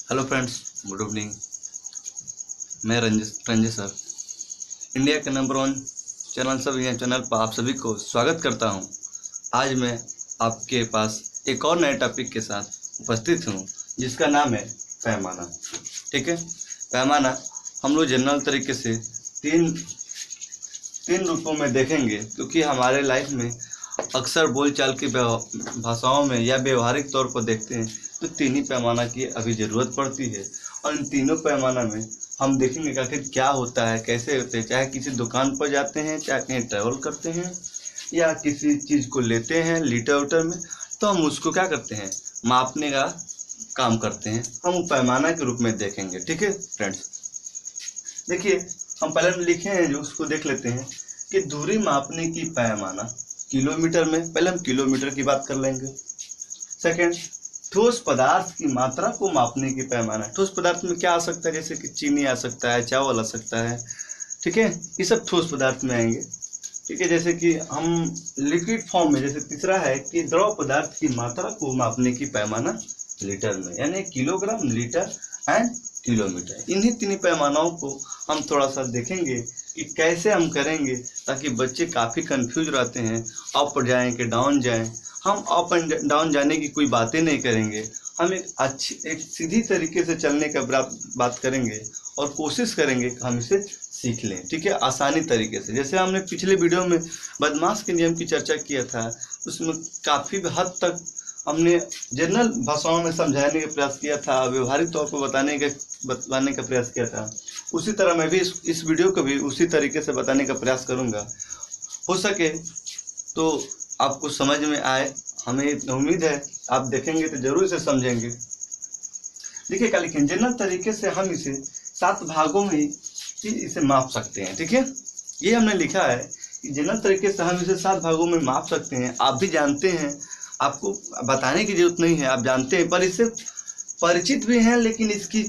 Hello friends, good evening. मैं Ranjit sir, India के number 1 channel सब इंडिया चैनल पर आप सभी को स्वागत करता हूं। आज मैं आपके पास एक और नए टॉपिक के साथ उपस्थित हूं, जिसका नाम है पैमाना। ठीक है, पैमाना हम लोग जनरल तरीके से तीन रूपों में देखेंगे, क्योंकि हमारे लाइफ में अक्सर बोलचाल की भाषाओं में या व्यवहारिक तौर पर देखते हैं तो तीन ही पैमाना की अभी ज़रूरत पड़ती है। और इन तीनों पैमाना में हम देखेंगे कि आखिर क्या होता है, कैसे होते हैं। चाहे किसी दुकान पर जाते हैं, चाहे कहीं ट्रैवल करते हैं, या किसी चीज़ को लेते हैं लीटर उटर में, तो हम उसको क्या करते हैं, मापने का काम करते हैं। हम पैमाना के रूप में देखेंगे। ठीक है फ्रेंड्स, देखिए हम पहले लिखे हैं जो उसको देख लेते हैं कि दूरी मापने की पैमाना किलोमीटर में। पहले हम किलोमीटर की बात कर लेंगे। सेकंड, ठोस पदार्थ की मात्रा को मापने की पैमाना। ठोस पदार्थ में क्या आ सकता है, जैसे कि चीनी आ सकता है, चावल आ सकता है। ठीक है, ये सब ठोस पदार्थ में आएंगे। ठीक है, जैसे कि हम लिक्विड फॉर्म में, जैसे तीसरा है कि द्रव पदार्थ की मात्रा को मापने की पैमाना लीटर में, यानी किलोग्राम, लीटर एंड किलोमीटर। इन्हीं तीन पैमानाओं को हम थोड़ा सा देखेंगे कि कैसे हम करेंगे, ताकि बच्चे काफ़ी कंफ्यूज रहते हैं, अप जाएं कि डाउन जाएं। हम अप एंड डाउन जाने की कोई बातें नहीं करेंगे। हम एक सीधी तरीके से चलने का बात करेंगे और कोशिश करेंगे कि हम इसे सीख लें। ठीक है, आसानी तरीके से। जैसे हमने पिछले वीडियो में बदमाश के नियम की चर्चा किया था, उसमें काफ़ी हद तक हमने जनरल भाषाओं में समझाने का प्रयास किया था, व्यवहारिक तौर पर बताने का प्रयास किया था। उसी तरह मैं भी इस वीडियो को भी उसी तरीके से बताने का प्रयास करूंगा। हो सके तो आपको समझ में आए, हमें उम्मीद है आप देखेंगे तो जरूर इसे समझेंगे। देखिए क्या लिखें, जनरल तरीके से हम इसे 7 भागों में ही इसे माप सकते हैं। ठीक है, ये हमने लिखा है कि जनरल तरीके से हम इसे 7 भागों में माप सकते हैं। आप भी जानते हैं, आपको बताने की जरूरत नहीं है, आप जानते हैं, पर इससे परिचित भी हैं। लेकिन इसकी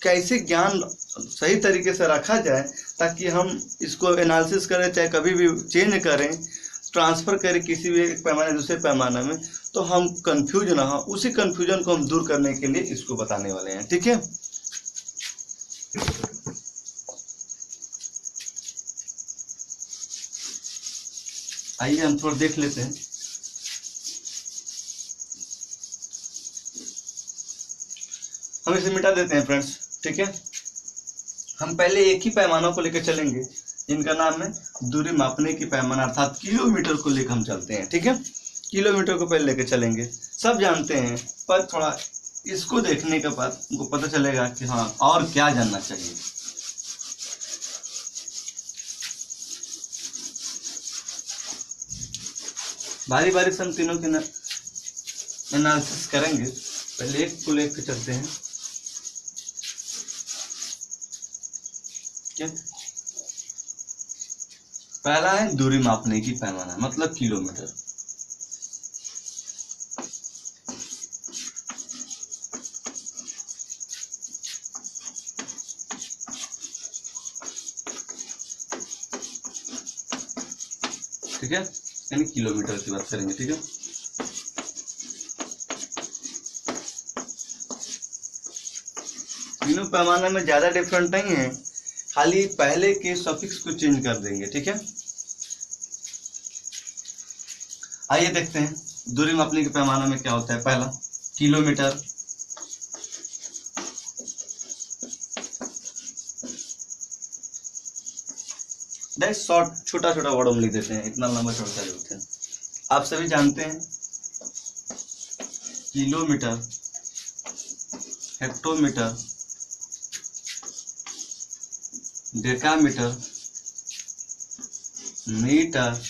कैसे ज्ञान सही तरीके से रखा जाए, ताकि हम इसको एनालिसिस करें, चाहे कभी भी चेंज करें, ट्रांसफ़र करें किसी भी एक पैमाने दूसरे पैमाने में, तो हम कंफ्यूज ना हो। उसी कंफ्यूजन को हम दूर करने के लिए इसको बताने वाले हैं। ठीक है, आइए हम थोड़ा देख लेते हैं। हम इसे मिटा देते हैं फ्रेंड्स। ठीक है, हम पहले एक ही पैमानों को लेकर चलेंगे, जिनका नाम है दूरी मापने की पैमाना, अर्थात किलोमीटर को लेकर हम चलते हैं। ठीक है, किलोमीटर को पहले लेकर चलेंगे। सब जानते हैं, पर थोड़ा इसको देखने के बाद उनको पता चलेगा कि हाँ और क्या जानना चाहिए। बारी बारी से हम तीनों के एनालिसिस करेंगे। पहले एक को लेकर चलते हैं। क्या पहला है दूरी मापने की पैमाना, मतलब किलोमीटर। ठीक है, यानी किलोमीटर की बात करेंगे। ठीक है, तीनों पैमाने में ज्यादा डिफरेंट नहीं है, खाली पहले के सफिक्स को चेंज कर देंगे। ठीक है, आइए देखते हैं दूरी मापने के पैमाने में क्या होता है। पहला किलोमीटर, शॉर्ट छोटा छोटा वर्ड हम लिख देते हैं, इतना लंबा छोटा लिखते हैं। आप सभी जानते हैं kilometre, hectometre, decametre, metre,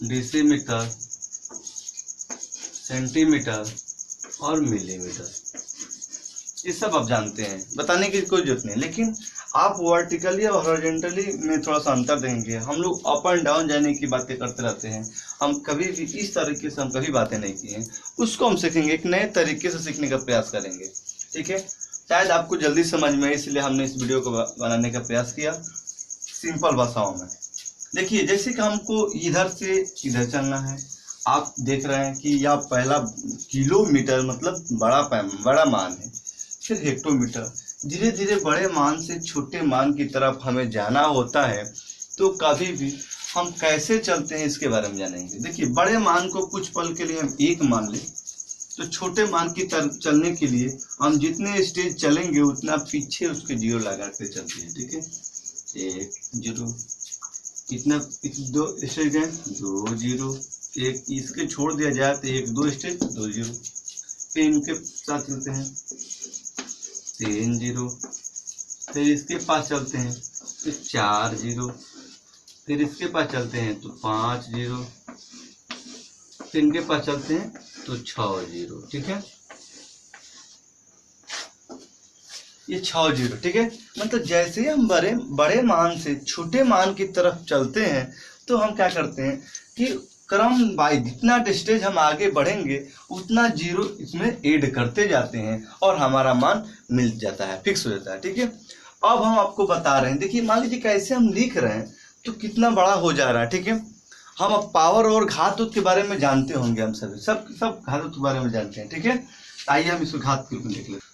decimetre, centimetre और मिलीमीटर। ये सब आप जानते हैं, बताने की कोई जरूरत नहीं। लेकिन आप वर्टिकली और हॉरिजॉन्टली में थोड़ा सा अंतर देंगे। हम लोग अप एंड डाउन जाने की बातें करते रहते हैं, हम कभी भी इस तरीके से हम कभी बातें नहीं की हैं। उसको हम सीखेंगे, एक नए तरीके से सीखने का प्रयास करेंगे। ठीक है, शायद आपको जल्दी समझ में आए, इसलिए हमने इस वीडियो को बनाने का प्रयास किया सिंपल भाषाओं में। देखिए जैसे कि हमको इधर से इधर चलना है, आप देख रहे हैं कि यह पहला किलोमीटर मतलब बड़ा मान है, फिर हेक्टोमीटर। धीरे धीरे बड़े मान से छोटे मान की तरफ हमें जाना होता है, तो कभी भी हम कैसे चलते हैं इसके बारे में जानेंगे। देखिए बड़े मान को कुछ पल के लिए हम 1 मान लें, तो छोटे मान की तरफ चलने के लिए हम जितने स्टेज चलेंगे उतना पीछे उसके 0 लगा के चलते हैं। ठीक है, 1 0, कितना 2 स्टेज हैं, 2 0, एक इसके छोड़ दिया जाए तो 1 2 स्टेज 2 0, फिर इनके साथ चलते हैं 3 0, फिर इसके पास चलते हैं तो 4 0, फिर इसके पास चलते हैं तो 5 0, फिर इनके पास चलते हैं तो 6 0। ठीक है, ये 6 0। ठीक है, मतलब जैसे ही हम बड़े मान से छोटे मान की तरफ चलते हैं तो हम क्या करते हैं कि क्रम बाय जितना स्टेज हम आगे बढ़ेंगे उतना 0 इसमें ऐड करते जाते हैं और हमारा मान मिल जाता है, फिक्स हो जाता है। ठीक है, अब हम आपको बता रहे हैं, देखिए मान लीजिए कैसे हम लिख रहे हैं तो कितना बड़ा हो जा रहा है। ठीक है, हम अब पावर और घात के बारे में जानते होंगे, हम सभी सब घात के बारे में जानते हैं। ठीक है, आइए हम इसको घात के रूप में देख लेते हैं।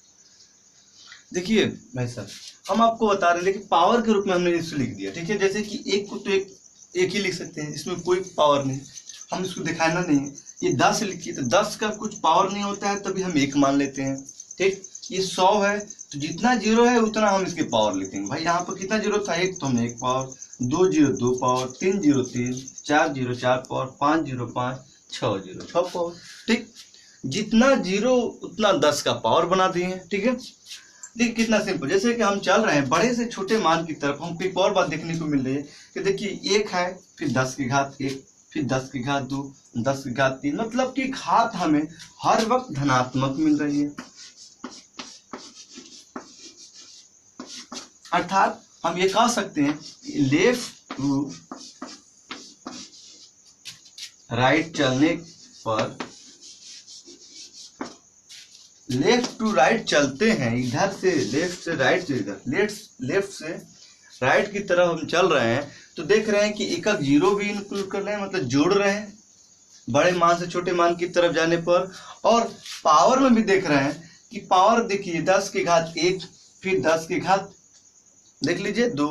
देखिए भाई साहब, हम आपको बता रहे हैं, लेकिन पावर के रूप में हमने इसको लिख दिया। ठीक है, जैसे कि 1 को तो एक ही लिख सकते हैं, इसमें कोई पावर नहीं, हम इसको दिखाना नहीं है। ये 10 लिखिए तो 10 का कुछ पावर नहीं होता है, तभी हम 1 मान लेते हैं। ठीक, ये 100 है तो जितना 0 है उतना हम इसके पावर लिखेंगे। भाई यहाँ पर कितना 0 था, 1, तो हमने 1 पावर, 2 0 2 पावर, 3 0 3, 4 0 4 पावर, 5 0 5, 6 0 6 पावर। ठीक, जितना 0 उतना 10 का पावर बना दिए। ठीक है, देखिए कितना सिंपल। जैसे कि हम चल रहे हैं बड़े से छोटे मान की तरफ, हमको एक और बात देखने को मिल रही है कि देखिए 1 है, फिर 10 की घात 1, फिर 10 की घात 2, 10 की घात 3, मतलब कि घात हमें हर वक्त धनात्मक मिल रही है। अर्थात हम ये कह सकते हैं लेफ्ट टू राइट चलने पर, लेफ्ट टू राइट चलते हैं, इधर से लेफ्ट से राइट से इधर, लेफ्ट से राइट की तरफ हम चल रहे हैं, तो देख रहे हैं कि एक 0 भी इंक्लूड कर रहे हैं, मतलब जोड़ रहे हैं बड़े मान से छोटे मान की तरफ जाने पर। और पावर में भी देख रहे हैं कि पावर देखिए 10 की घात 1, फिर 10 की घात देख लीजिए 2।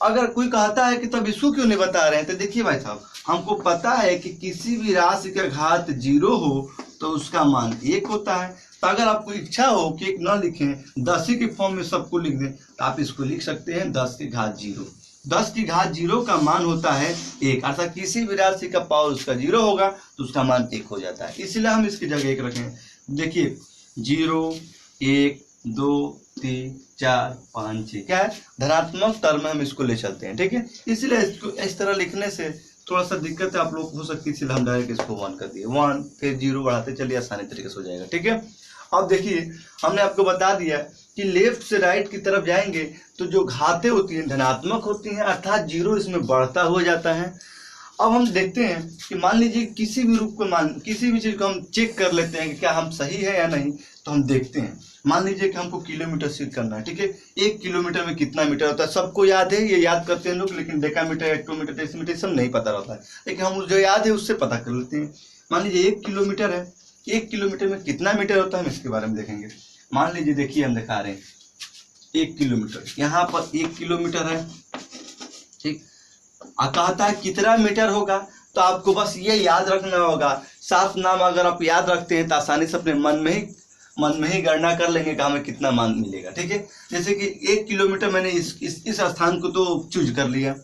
अगर कोई कहता है कि तब इसको क्यों नहीं बता रहे हैं, तो देखिए भाई साहब, हमको पता है कि किसी भी राशि का घात 0 हो तो उसका मान 1 होता है। तो अगर आपको इच्छा हो कि 1 न लिखें, 10 ही के फॉर्म में सबको लिख दें, तो आप इसको लिख सकते हैं 10 की घात 0। 10 की घात 0 का मान होता है 1, अर्थात किसी भी राशि का पावर उसका 0 होगा तो उसका मान 1 हो जाता है, इसलिए हम इसकी जगह 1 रखें। देखिए 0 1 2 3 4 5 6, क्या है, धनात्मक टर्म में हम इसको ले चलते हैं। ठीक है, इसलिए इसको इस तरह लिखने से थोड़ा सा दिक्कत है आप लोग हो सकती है, इसलिए हम डायरेक्ट इसको 1 कर दिए, 1 फिर 0 बढ़ाते चलिए, आसानी तरीके से हो जाएगा। ठीक है, अब देखिए हमने आपको बता दिया कि लेफ्ट से राइट की तरफ जाएंगे तो जो घातें होती हैं धनात्मक होती हैं, अर्थात 0 इसमें बढ़ता हुआ जाता है। अब हम देखते हैं कि मान लीजिए किसी भी रूप को किसी भी चीज़ को हम चेक कर लेते हैं कि क्या हम सही है या नहीं, तो हम देखते हैं। मान लीजिए कि हमको किलोमीटर सिद्ध करना है। ठीक है, 1 किलोमीटर में कितना मीटर होता है सबको याद है, ये याद करते हैं लोग, लेकिन डेकामीटर, हेक्टोमीटर, डेसीमीटर सब नहीं पता रहता है, लेकिन हम जो याद है उससे पता कर लेते हैं। मान लीजिए 1 किलोमीटर है, 1 किलोमीटर में कितना मीटर होता है हम इसके बारे में देखेंगे। मान लीजिए देखिए हम दिखा रहे हैं 1 किलोमीटर, यहाँ पर 1 किलोमीटर है। ठीक, कहता है कितना मीटर होगा, तो आपको बस ये याद रखना होगा। 7 नाम अगर आप याद रखते हैं तो आसानी से अपने मन में ही गणना कर लेंगे कि हमें कितना मान मिलेगा। ठीक है, जैसे कि 1 किलोमीटर मैंने इस स्थान को तो चूज कर लिया,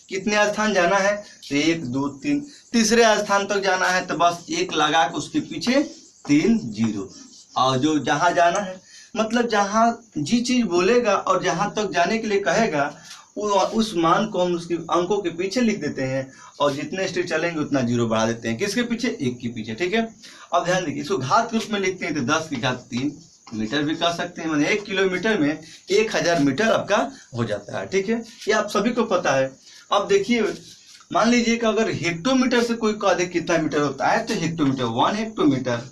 कितने स्थान जाना है तो 1 2 3, तीसरे स्थान तक जाना है तो बस 1 लगा के उसके पीछे 3 0, और जो जहाँ जाना है मतलब जहाँ जी चीज बोलेगा और जहाँ तक जाने के लिए कहेगा उस मान को हम उसके अंकों के पीछे लिख देते हैं, और जितने स्टेप चलेंगे उतना 0 बढ़ा देते हैं, किसके पीछे, 1 के पीछे। ठीक है, अब ध्यान देखिए इसको घात के रूप में लिखते हैं तो 10 की घात 3 मीटर भी कह सकते हैं, मैंने 1 किलोमीटर में 1000 मीटर आपका हो जाता है। ठीक है, ये आप सभी को पता है। अब देखिए मान लीजिए कि अगर हेक्टोमीटर से कोई कह दे कितना मीटर होता है, तो हेक्टोमीटर 1 हेक्टोमीटर,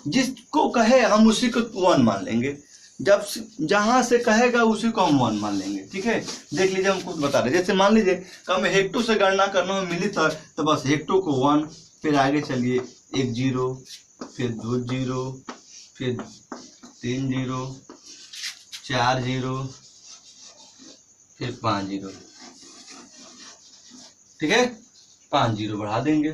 जिसको कहे हम उसी को 1 मान लेंगे। जब जहां से कहेगा उसी को हम 1 मान लेंगे। ठीक है, देख लीजिए हम कुछ बता रहे, जैसे मान लीजिए कि हमें हेक्टो से गणना करना हो मिली तो बस हेक्टो को 1, फिर आगे चलिए 1 0, फिर 2 0, फिर 3 0, 4 0, फिर 5 0। ठीक है, 5 0 बढ़ा देंगे।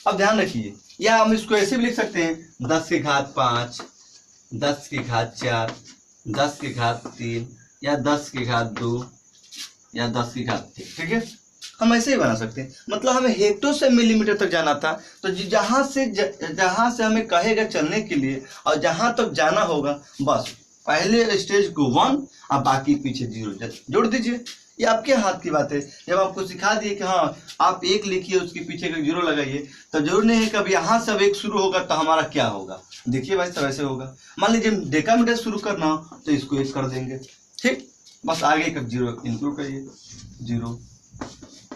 अब ध्यान रखिए, या हम इसको ऐसे भी लिख सकते हैं 10 की घात 5, 10 की घात 4, 10 की घात 3, या 10 की घात 2, या 10 की घात 3। ठीक है, हम ऐसे ही बना सकते हैं। मतलब हमें हेक्टो से मिलीमीटर तक जाना था, तो जहां से हमें कहेगा चलने के लिए और जहां तक जाना होगा, बस पहले स्टेज को 1 और बाकी पीछे 0 जोड़ दीजिए। ये आपके हाथ की बात है। जब आपको सिखा दिए कि हाँ आप 1 लिखिए, उसके पीछे का 0 लगाइए, तो जरूर नहीं है कि अब यहाँ से अब 1 शुरू होगा तो हमारा क्या होगा। देखिए भाई सब ऐसे होगा। मान लीजिए डेकामीटर शुरू करना हो तो इसको 1 कर देंगे। ठीक, बस आगे का 0 इंक्लूड करिए। 0,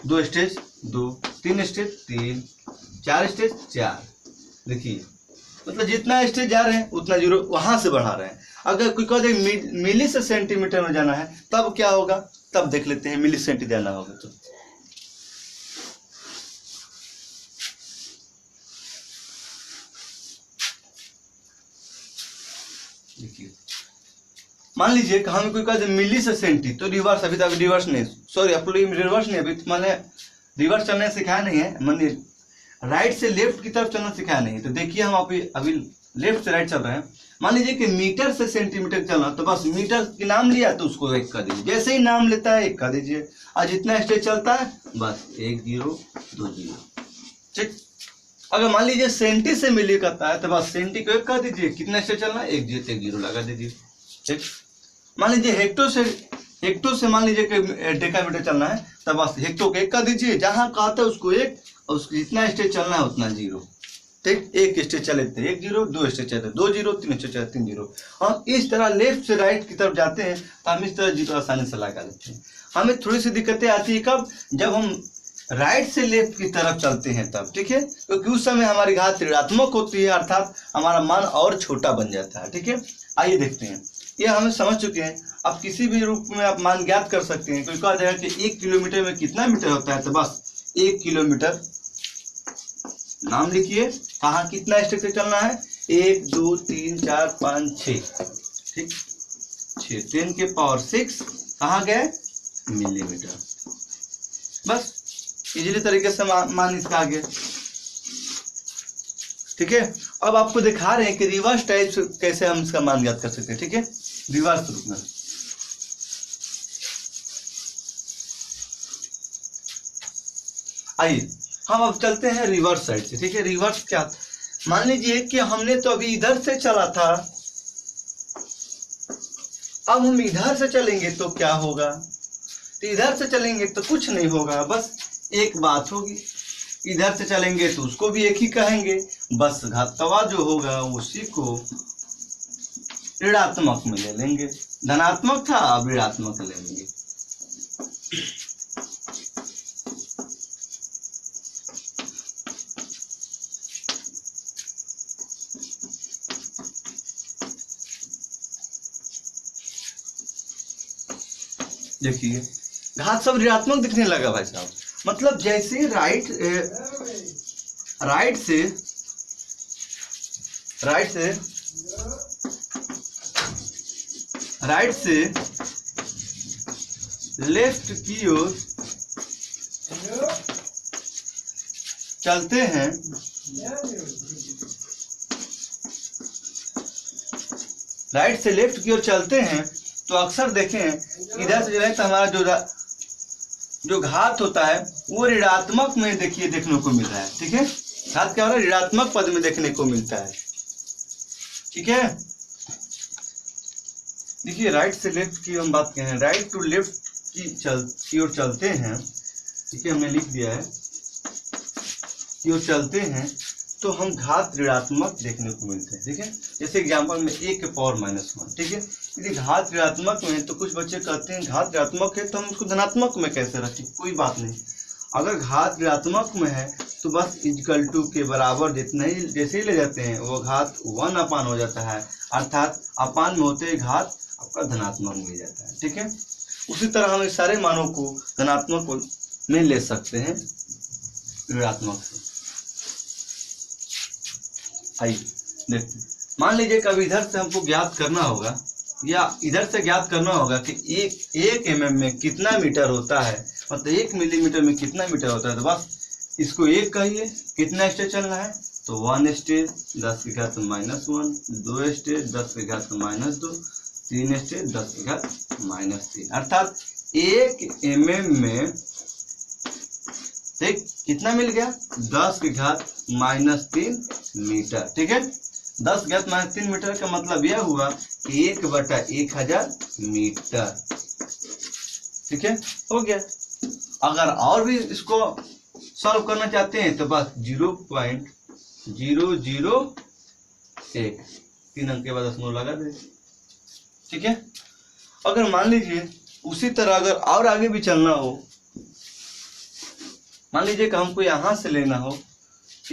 2 स्टेज 2, 3 स्टेज 3, 4 स्टेज 4। देखिए मतलब जितना स्टेज जा रहे हैं उतना 0 वहां से बढ़ा रहे हैं। अगर कोई कह दे मिली से सेंटीमीटर में जाना है तब क्या होगा, तब देख लेते हैं। मिली सेंटी जाना होगा तो देखिए, मान लीजिए कि हमें कोई कह दे मिली से सेंटी, तो रिवर्स, अभी तक रिवर्स नहीं, सॉरी आप लोग रिवर्स नहीं, अभी मैंने रिवर्स चलना सिखाया नहीं है, मैंने राइट से लेफ्ट की तरफ चलना सिखाया नहीं। तो देखिए हम अभी लेफ्ट से राइट चल रहे हैं। मान लीजिए कि मीटर से सेंटीमीटर चलना, तो बस मीटर की नाम लिया तो उसको 1 कर दीजिए, जैसे ही नाम लेता है 1 कर दीजिए। और जितना स्टेज चलता है बस 1 0 2 0। ठीक, अगर मान लीजिए सेंटी से मिली करता है तो बस सेंटी को 1 कर दीजिए। कितना स्टेज चलना है 1 0 लगा दीजिए। ठीक, मान लीजिए हेक्टो से मान लीजिए कि डेकामीटर चलना है तो बस हेक्टो को 1 कर दीजिए, जहां कहता है उसको 1, और उसको जितना स्टेज चलना है उतना 0। ठीक, 1 स्टेज चले थे 1 0, 2 स्टेज चले 2 0, 3 स्टेज चले 3 0। हम इस तरह लेफ्ट से राइट की तरफ जाते हैं तो हम इस तरह 0 आसानी से लगा लेते हैं। हमें थोड़ी सी दिक्कतें आती है कब, जब हम राइट से लेफ्ट की तरफ चलते हैं तब। ठीक है, क्योंकि उस समय हमारी घात ऋणात्मक होती है, अर्थात हमारा मान और छोटा बन जाता है। ठीक है, आइए देखते हैं। ये हमें समझ चुके हैं। अब किसी भी रूप में आप मान ज्ञात कर सकते हैं। कोई कहा जाएगा कि 1 किलोमीटर में कितना मीटर होता है, तो बस 1 किलोमीटर नाम लिखिए, कहाँ कितना स्टेज से चलना है 1 2 3 4 5 6। ठीक, 6 10 के पावर 6 कहाँ गए मिलीमीटर। बस इजीली तरीके से मान इसका आ गया। ठीक है, अब आपको दिखा रहे हैं कि रिवर्स टाइप से कैसे हम इसका मान ज्ञात कर सकते हैं। ठीक है, रिवर्स रूप में आइए हम अब चलते हैं रिवर्स साइड से। ठीक है, रिवर्स क्या, मान लीजिए कि हमने तो अभी इधर से चला था, अब हम इधर से चलेंगे तो क्या होगा, तो इधर से चलेंगे तो कुछ नहीं होगा, बस एक बात होगी। इधर से चलेंगे तो उसको भी एक ही कहेंगे, बस घातवा जो होगा उसी को ऋणात्मक में ले लेंगे। धनात्मक था अब ऋणात्मक ले लेंगे। देखिए घात सब ऋणात्मक दिखने लगा भाई साहब। मतलब जैसे राइट से लेफ्ट की ओर चलते हैं, राइट से लेफ्ट की ओर चलते हैं तो अक्सर देखें इधर से जो है तो हमारा जो घात होता है वो ऋणात्मक में देखने को मिल रहा है। ठीक है, घात क्या हो रहा है, ऋणात्मक पद में देखने को मिलता है। ठीक है, देखिए राइट से लेफ्ट की हम बात करें, राइट टू लेफ्ट की ओर चलते हैं। ठीक है, हमने लिख दिया है की ओर चलते हैं तो हम घात ऋणात्मक देखने को मिलते हैं। ठीक है, जैसे एग्जांपल में 1 के पावर -1। ठीक है, यदि घात ऋणात्मक में तो कुछ बच्चे कहते हैं घात ऋणात्मक है तो हम उसको धनात्मक में कैसे रखें, कोई बात नहीं। अगर घात ऋणात्मक में है तो बस इक्वल टू के बराबर जितना ही जैसे ही ले जाते हैं वो घात 1 अपान हो जाता है, अर्थात अपान में होते ही घात आपका धनात्मक मिल जाता है। ठीक है, उसी तरह हम इस सारे मानों को धनात्मक में ले सकते हैं ऋणात्मक से। आइए देखते हैं। मान लीजिए कभी इधर से हमको ज्ञात करना होगा या इधर से ज्ञात करना होगा कि एक mm में कितना मीटर होता है, मतलब 1 मिलीमीटर में कितना मीटर होता है। तो बस इसको 1 कहिए, कितना स्टेज चलना है तो 1 स्टेज 10 की घात -1, 2 स्टेज 10 की घात -2, 3 स्टेज 10 की घात -3, अर्थात 1 mm में ठीक कितना मिल गया 10 की घात -3 मीटर। ठीक है, 10 घात -3 मीटर का मतलब यह हुआ कि 1/1000 मीटर। ठीक है, हो गया। अगर और भी इसको सॉल्व करना चाहते हैं तो बस 0.001 3 अंक के बाद दशमलव लगा दे। ठीक है, अगर मान लीजिए उसी तरह अगर और आगे भी चलना हो, मान लीजिए कि हमको यहां से लेना हो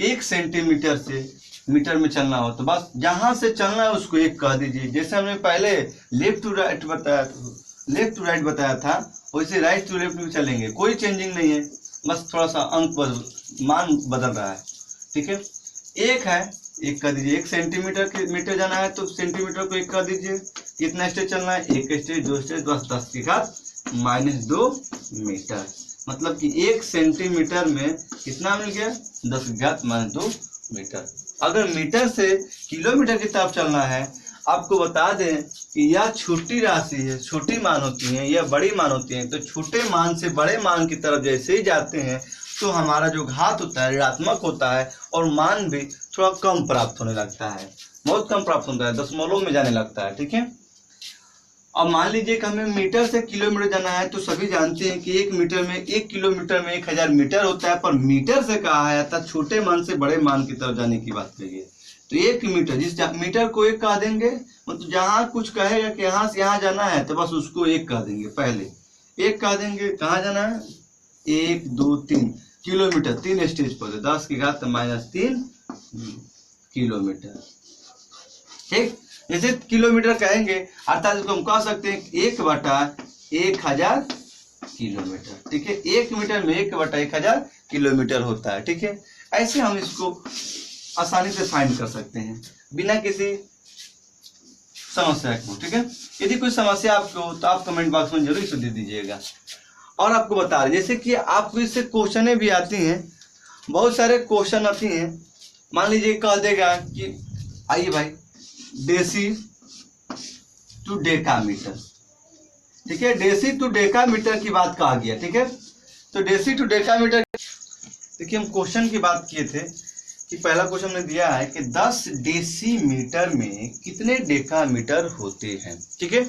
1 सेंटीमीटर से मीटर में चलना हो तो बस जहां से चलना है उसको 1 कह दीजिए। जैसे हमने पहले लेफ्ट टू राइट बताया था वैसे राइट टू लेफ्ट भी चलेंगे, कोई चेंजिंग नहीं है, बस थोड़ा सा अंक मान बदल रहा है। ठीक है, 1 है 1 कर दीजिए, 1 सेंटीमीटर के मीटर जाना है तो सेंटीमीटर को 1 कर दीजिए। कितना स्टेज चलना है 1 स्टेज 2 स्टेज 10 की घात -2 मीटर, मतलब कि 1 सेंटीमीटर में कितना मिल गया 10 की घात -2 मीटर। अगर मीटर से किलोमीटर की तरफ चलना है, आपको बता दें कि यह छोटी राशि है, छोटी मान होती है या बड़ी मान होती है, तो छोटे मान से बड़े मान की तरफ जैसे ही जाते हैं तो हमारा जो घात होता है ऋणात्मक होता है और मान भी थोड़ा कम प्राप्त होने लगता है, बहुत कम प्राप्त होता है, दशमलव में जाने लगता है। ठीक है, अब मान लीजिए कि हमें मीटर से किलोमीटर जाना है तो सभी जानते हैं कि 1 मीटर में 1 किलोमीटर में 1000 मीटर होता है, पर मीटर से कहा है अर्थात छोटे मान से बड़े मान की तरफ जाने की बात कही है। तो 1 मीटर जिस मीटर को 1 कह देंगे, मतलब जहां कुछ कहेगा कि यहाँ से यहाँ जाना है तो बस उसको 1 कह देंगे, पहले 1 कह देंगे। कहाँ जाना है 1 2 3 किलोमीटर, 3 स्टेज पर 10 की घात -3 किलोमीटर। ठीक, जैसे किलोमीटर कहेंगे अर्थात इसको हम कह सकते हैं 1/1000 किलोमीटर। ठीक है, 1 मीटर में 1/1000 किलोमीटर होता है। ठीक है, ऐसे हम इसको आसानी से फाइंड कर सकते हैं बिना किसी समस्या को। ठीक है, यदि कोई समस्या आपको हो तो आप कमेंट बॉक्स में जरूर इसे दे दीजिएगा। और आपको बता रहे जैसे कि आपको इससे क्वेश्चनें भी आती हैं, बहुत सारे क्वेश्चन आती हैं। मान लीजिए कह देगा कि आइए भाई डेसी टू डेकामीटर। ठीक है, डेसी टू डेकामीटर की बात कहा गया। ठीक है, तो डेसी टू डेकामीटर, देखिए हम क्वेश्चन की बात किए थे कि पहला क्वेश्चन हमने दिया है कि 10 डेसीमीटर में कितने डेकामीटर होते हैं। ठीक है,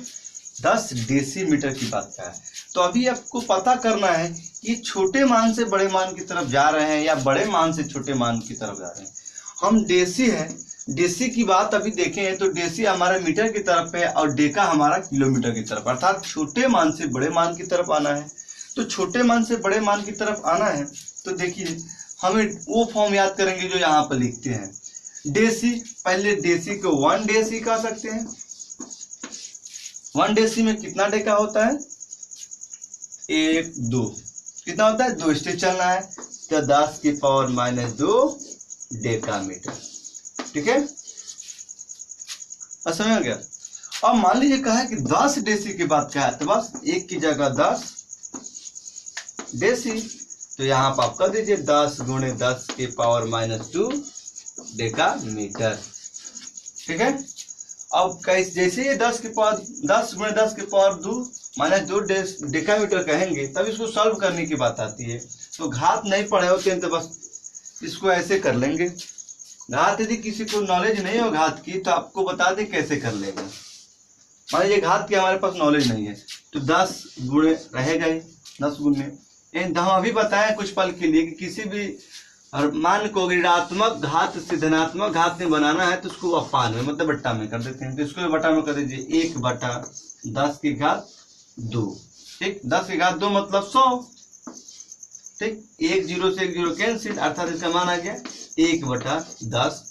10 डेसीमीटर की बात का है। तो अभी आपको पता करना है कि छोटे मान से बड़े मान की तरफ जा रहे हैं या बड़े मान से छोटे मान की तरफ जा रहे हैं। हम डेसी है, डेसी की बात अभी देखें तो डेसी हमारा मीटर की तरफ है और डेका हमारा किलोमीटर की तरफ, अर्थात छोटे मान से बड़े मान की तरफ आना है। तो छोटे मान से बड़े मान की तरफ आना है तो देखिए हमें वो फॉर्म याद करेंगे जो यहाँ पर लिखते हैं। डेसी, पहले डेसी को 1 डेसी कह सकते हैं। 1 डेसी में कितना डेका होता है 1 2, कितना होता है 2 स्टेज चलना है तो 10 की पावर -2 डेकामीटर। ठीक है, अब समझ गया। अब मान लीजिए कहा है कि 10 डेसी की बात क्या है तो बस 1 की जगह 10 डेसी, तो यहाँ पर आप कर दीजिए 10 × 10 की पावर -2 डेकामीटर। ठीक है, अब कैसे जैसे ये 10 × 10 की पावर 2 -2 डेकामीटर कहेंगे तब इसको सॉल्व करने की बात आती है। तो घात नहीं पढ़े होते हैं तो बस इसको ऐसे कर लेंगे। घात यदि किसी को नॉलेज नहीं हो घात की तो आपको बता दें कैसे कर लेगा। मान लीजिए घात की हमारे पास नॉलेज नहीं है तो 10 गुणे रहेगा ही, 10 गुणे। हम अभी बताएं कुछ पल के लिए कि किसी भी मान को ऋणात्मक घात से धनात्मक घात में बनाना है तो उसको अपान में मतलब बट्टा में कर देते हैं। तो इसको बट्टा में कर दीजिए 1/10 की घात 2। ठीक, 10 की घात 2 मतलब 100। ठीक, 1 0 से 1 0 कैंसिल, अर्थात इसका मान आ गया 1/10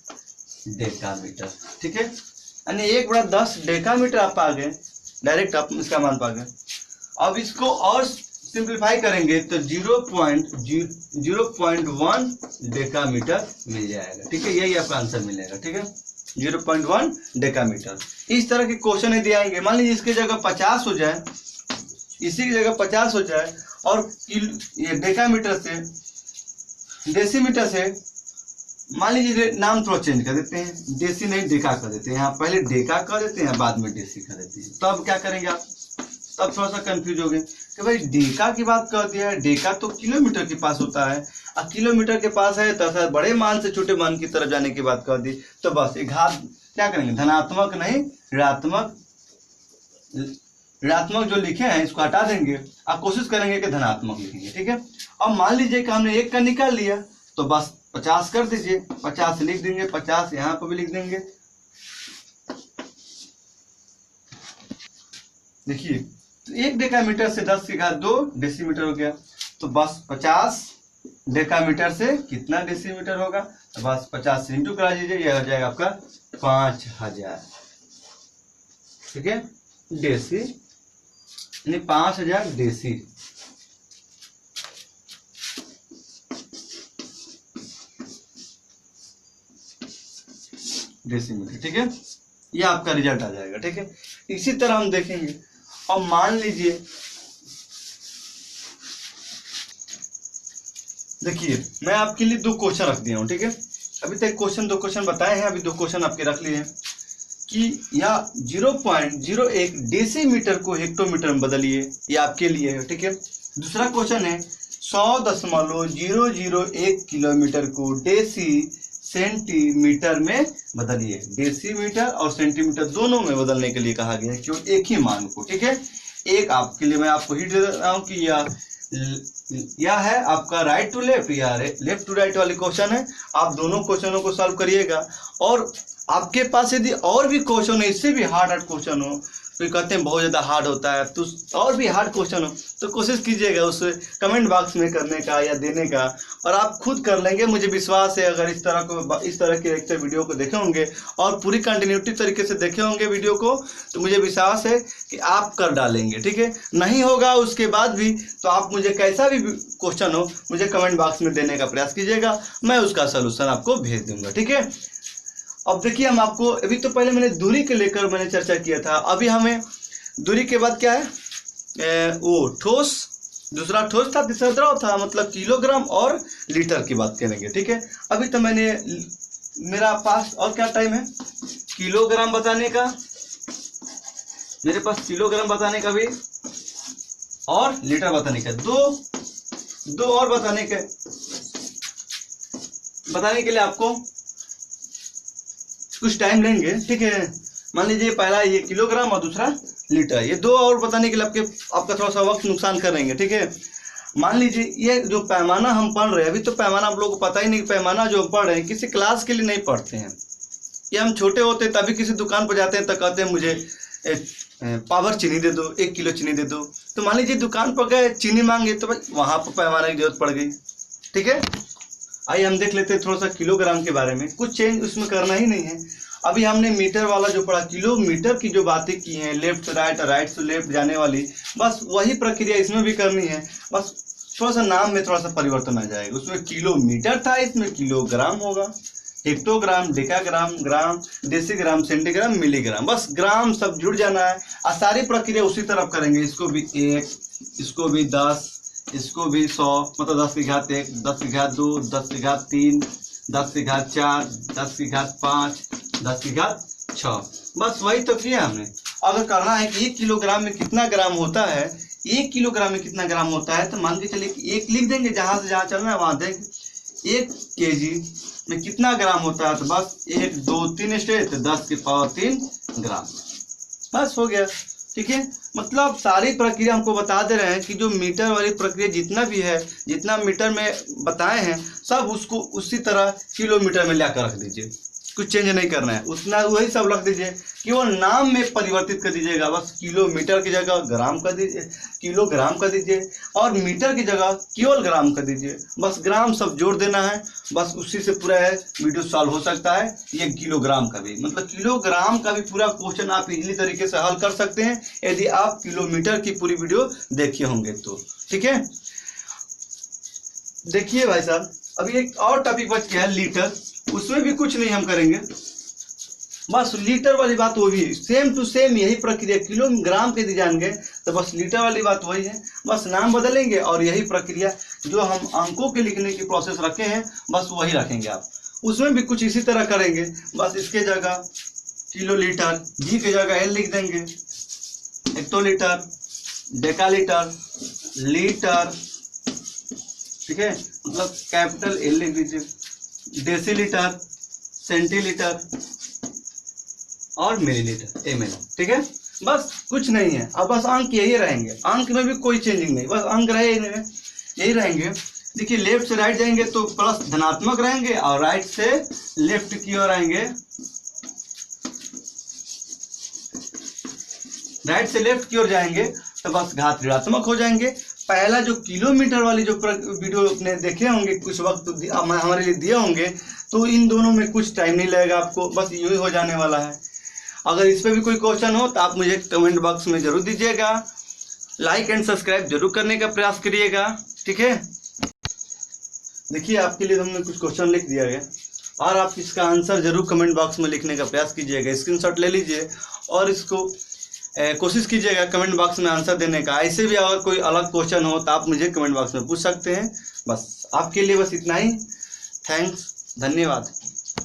डेकामीटर। ठीक है, यानी 1/10 डेकामीटर आप पा गए, डायरेक्ट आप इसका मान पा गए। अब इसको और सिंप्लीफाई करेंगे तो 0.1 डेकामीटर मिल जाएगा। ठीक है, यही आपका आंसर मिलेगा। ठीक है, 0.1 डेकामीटर। इस तरह के क्वेश्चन यदि आएंगे, मान लीजिए इसकी जगह 50 हो जाए, इसी की जगह 50 हो जाए और ये डेकामीटर से डेसीमीटर से, मान लीजिए नाम थोड़ा चेंज कर देते हैं, डेसी नहीं डेका कर देते हैं, यहाँ पहले डेका कर देते हैं बाद में डेसी कर देते हैं। तब क्या करेंगे आप, तब थोड़ा सा कंफ्यूज हो गए कि भाई डेका की बात कर दिया है, डेका तो किलोमीटर के पास होता है, और किलोमीटर के पास है तो बड़े मान से छोटे मान की तरफ जाने की बात कर दी, तो बस घात क्या करेंगे, धनात्मक नहीं ऋणात्मक जो लिखे हैं इसको हटा देंगे और कोशिश करेंगे कि धनात्मक लिखेंगे। ठीक है, अब मान लीजिए कि हमने 1 का निकाल लिया तो बस 50 कर दीजिए, 50 लिख देंगे, 50 यहाँ पर भी लिख देंगे। देखिए तो 1 डेकामीटर से 10 की घात 2 डेसीमीटर हो गया, तो बस 50 डेकामीटर से कितना डेसीमीटर होगा, तो बस 50 से इंटू करा दीजिए, यह हो जाएगा आपका 5000। ठीक है, डेसी यानी 5000 डेसी। डेसीमीटर। ठीक है, ये आपका रिजल्ट आ जाएगा। ठीक है, इसी तरह हम देखेंगे। और मान लीजिए, देखिए मैं आपके लिए 2 क्वेश्चन रख दिया हूँ। ठीक है, अभी तक 2 क्वेश्चन बताए हैं, अभी 2 क्वेश्चन आपके रख लिए हैं कि या 0.01 डेसीमीटर को हेक्टोमीटर में बदलिए, ये आपके लिए है। ठीक है, दूसरा क्वेश्चन है 100.001 किलोमीटर को डेसी सेंटीमीटर में बदलिए। डेसीमीटर और सेंटीमीटर दोनों में बदलने के लिए कहा गया है, क्यों, एक ही मान को। ठीक है, एक आपके लिए मैं आपको हिंट दे रहा हूँ कि यह है आपका राइट टू लेफ्ट या लेफ्ट टू राइट वाले क्वेश्चन है। आप दोनों क्वेश्चनों को सॉल्व करिएगा, और आपके पास यदि और भी क्वेश्चन है, इससे भी हार्ड क्वेश्चन हो, तो कहते हैं बहुत ज़्यादा हार्ड होता है, तो और भी हार्ड क्वेश्चन हो तो कोशिश कीजिएगा उस कमेंट बॉक्स में करने का या देने का, और आप खुद कर लेंगे, मुझे विश्वास है। अगर इस तरह के लेक्चर वीडियो को देखे होंगे और पूरी कंटिन्यूटी तरीके से देखे होंगे वीडियो को, तो मुझे विश्वास है कि आप कर डालेंगे। ठीक है, नहीं होगा उसके बाद भी तो आप मुझे कैसा भी क्वेश्चन हो मुझे कमेंट बॉक्स में देने का प्रयास कीजिएगा, मैं उसका सलूशन आपको भेज दूंगा। ठीक है, अब देखिए हम आपको, अभी तो पहले मैंने दूरी के लेकर मैंने चर्चा किया था, अभी हमें दूरी के बाद क्या है, वो ठोस, दूसरा ठोस था, तीसरा द्रव था, मतलब किलोग्राम और लीटर की बात करेंगे। ठीक है, अभी तो मेरा पास और क्या टाइम है, किलोग्राम बताने का, मेरे पास किलोग्राम बताने का भी और लीटर बताने का, दो और बताने के लिए आपको कुछ टाइम लेंगे। ठीक है, मान लीजिए पहला ये किलोग्राम और दूसरा लीटर, ये 2 और बताने के लिए आपका थोड़ा सा वक्त नुकसान करेंगे। ठीक है, मान लीजिए ये जो पैमाना हम पढ़ रहे हैं, अभी तो पैमाना आप लोगों को पता ही नहीं, पैमाना जो हम पढ़ रहे हैं किसी क्लास के लिए नहीं पढ़ते हैं। ये हम छोटे होते तभी किसी दुकान पर जाते हैं तो कहते हैं मुझे पावर चीनी दे दो, 1 किलो चीनी दे दो, तो मान लीजिए दुकान पर गए चीनी मांगे तो भाई वहाँ पर पैमाने की जरूरत पड़ गई। ठीक है, आइए हम देख लेते हैं थोड़ा सा किलोग्राम के बारे में, कुछ चेंज उसमें करना ही नहीं है। अभी हमने मीटर वाला जो पढ़ा, किलोमीटर की जो बातें की हैं, लेफ्ट से राइट, राइट से लेफ्ट जाने वाली, बस वही प्रक्रिया इसमें भी करनी है, बस थोड़ा सा नाम में थोड़ा सा परिवर्तन आ जाएगा। उसमें किलोमीटर था, इसमें किलोग्राम होगा, हेक्टोग्राम, डेकाग्राम, ग्राम, डेसीग्राम, सेंटीग्राम, मिलीग्राम, बस ग्राम सब जुड़ जाना है, और सारी प्रक्रिया उसी तरफ करेंगे। इसको भी 1, इसको भी 10, इसको भी 100, मतलब 10 की घात 1, 10 की घात 2, 10 की घात 3, 10 की घात 4, 10 की घात 5, 10 की घात 6, बस वही तो किया हमने। अगर करना है कि 1 किलोग्राम में कितना ग्राम होता है, 1 किलोग्राम में कितना ग्राम होता है, तो मान के चलिए कि 1 लिख देंगे, जहाँ से जहाँ चलना है वहाँ देंगे। 1 kg में कितना ग्राम होता है, तो बस 1 2 3 स्टेप, तो 10 की पावर 3 ग्राम, बस हो गया। ठीक है, मतलब सारी प्रक्रिया हमको बता दे रहे हैं कि जो मीटर वाली प्रक्रिया जितना भी है, जितना मीटर में बताए हैं, सब उसको उसी तरह किलोमीटर में लाकर रख दीजिए। कुछ चेंज नहीं करना है, उतना वही सब रख दीजिए। केवल नाम में परिवर्तित कर दीजिएगा, बस किलोमीटर की जगह ग्राम कर दीजिए, किलोग्राम कर दीजिए, और मीटर की जगह केवल ग्राम कर दीजिए। बस ग्राम सब जोड़ देना है, बस उसी से पूरा है वीडियो सॉल्व हो सकता है। ये किलोग्राम का भी मतलब किलोग्राम का भी पूरा क्वेश्चन आप इजीली तरीके से हल कर सकते हैं यदि आप किलोमीटर की पूरी वीडियो देखे होंगे तो। ठीक है, देखिए भाई साहब, अभी एक और टॉपिक बच गया है लीटर। उसमें भी कुछ नहीं हम करेंगे, बस लीटर वाली बात वो भी सेम टू सेम यही प्रक्रिया। किलोग्राम के दी जाएंगे तो बस लीटर वाली बात वही है, बस नाम बदलेंगे और यही प्रक्रिया जो हम अंकों के लिखने की प्रोसेस रखे हैं बस वही रखेंगे आप। उसमें भी कुछ इसी तरह करेंगे, बस इसके जगह किलोलीटर, जी की जगह एल लिख देंगे, हेक्टोलीटर, डेकालीटर, लीटर, ठीक है, मतलब कैपिटल एल लिख दीजिए, डेसीलीटर, सेंटीलीटर और मिलीलीटर, ml। ठीक है, बस कुछ नहीं है, अब बस अंक यही रहेंगे, अंक में भी कोई चेंजिंग नहीं, बस अंक रहे यही रहेंगे। देखिए लेफ्ट से राइट जाएंगे तो प्लस धनात्मक रहेंगे और राइट से लेफ्ट की ओर आएंगे, राइट से लेफ्ट की ओर जाएंगे तो बस घात ऋणात्मक हो जाएंगे। पहला जो किलोमीटर वाली जो वीडियो अपने देखे होंगे कुछ वक्त हमारे लिए दिए होंगे, तो इन दोनों में कुछ टाइम नहीं लगेगा आपको, बस यही हो जाने वाला है। अगर इस पे भी कोई क्वेश्चन हो तो आप मुझे कमेंट बॉक्स में जरूर दीजिएगा, लाइक एंड सब्सक्राइब जरूर करने का प्रयास करिएगा। ठीक है, देखिए आपके लिए हमने कुछ क्वेश्चन लिख दिया है और आप इसका आंसर जरूर कमेंट बॉक्स में लिखने का प्रयास कीजिएगा। स्क्रीनशॉट ले लीजिए और इसको कोशिश कीजिएगा कमेंट बॉक्स में आंसर देने का। ऐसे भी अगर कोई अलग क्वेश्चन हो तो आप मुझे कमेंट बॉक्स में पूछ सकते हैं। बस आपके लिए बस इतना ही। थैंक्स, धन्यवाद।